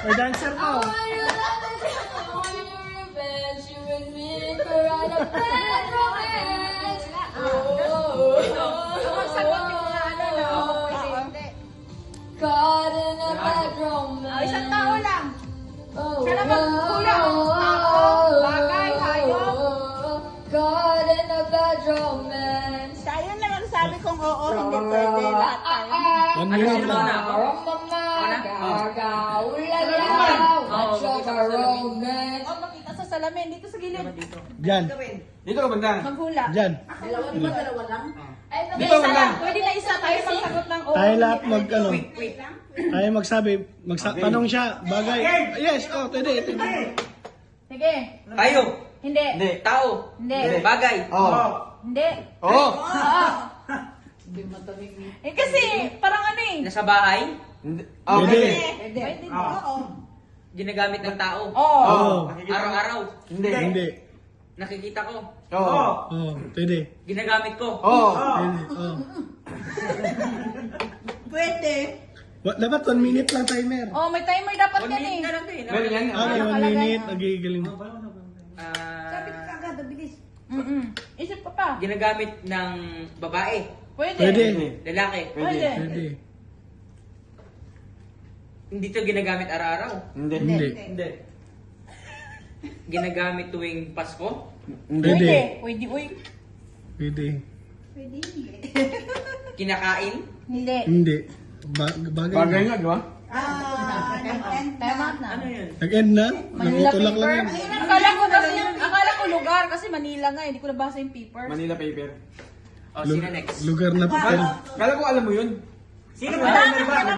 May dancer pa. Oh. Caught in a bad romance. Isang tao lang. Siya naman, kulang. Bagay, hayop. Caught in a bad romance. Tayo lang ang sabi kong oo, hindi pwede. Lahat tayo. 1 minute lang. Romance. O, makita sa salamin. Dito sa gilid. Diyan. Dito ka banda. Maghula. Diyan. Dalawa lang? Dito ka banda. Pwede na isa tayo magsagot ng oo. Tayo lahat mag ano. Wait lang. Tayo magsabi. Tanong siya. Bagay. Yes. Oh, pwede. Sige. Tayo. Hindi. Hindi. Tao. Hindi. Bagay. Oo. Hindi. Oo. Eh kasi, parang ano eh. Nasa bahay. Hindi. Pwede. Pwede. Pwede. Oo. Ginagamit ng tao. Oo. Oo. Araw-araw. Hindi. Hindi. Nakikita ko. Oo. Oh, pwede. Ginagamit ko. Oo. Pwede. Oh. Pwede. Dapat 1 minute lang timer. Oh, may timer dapat 1 yan minute eh. na lang din. Meron yan. Okay, 1 minute. Nagigaling. Isip ka pa. Ginagamit ng babae. Pwede. Pwede. Lalaki. Pwede. Pwede. Hindi to ginagamit araw-araw. Hindi. Hindi. Hindi. Ginagamit tuwing Pasko. Pwede. Pwede. Uy. Pwede. Pwede hindi. Kinakain. Hindi. Hindi. Bagay. Bagay nga, di ba? Time out na. Ano yun? Nag-end na? Manila Nangutulak lang paper. yan. Akala ko lugar kasi Manila nga, hindi ko nabasa yung papers. Manila paper. O, sino next? Lugar na papel. Kala ko alam mo yun. Sino Wala na,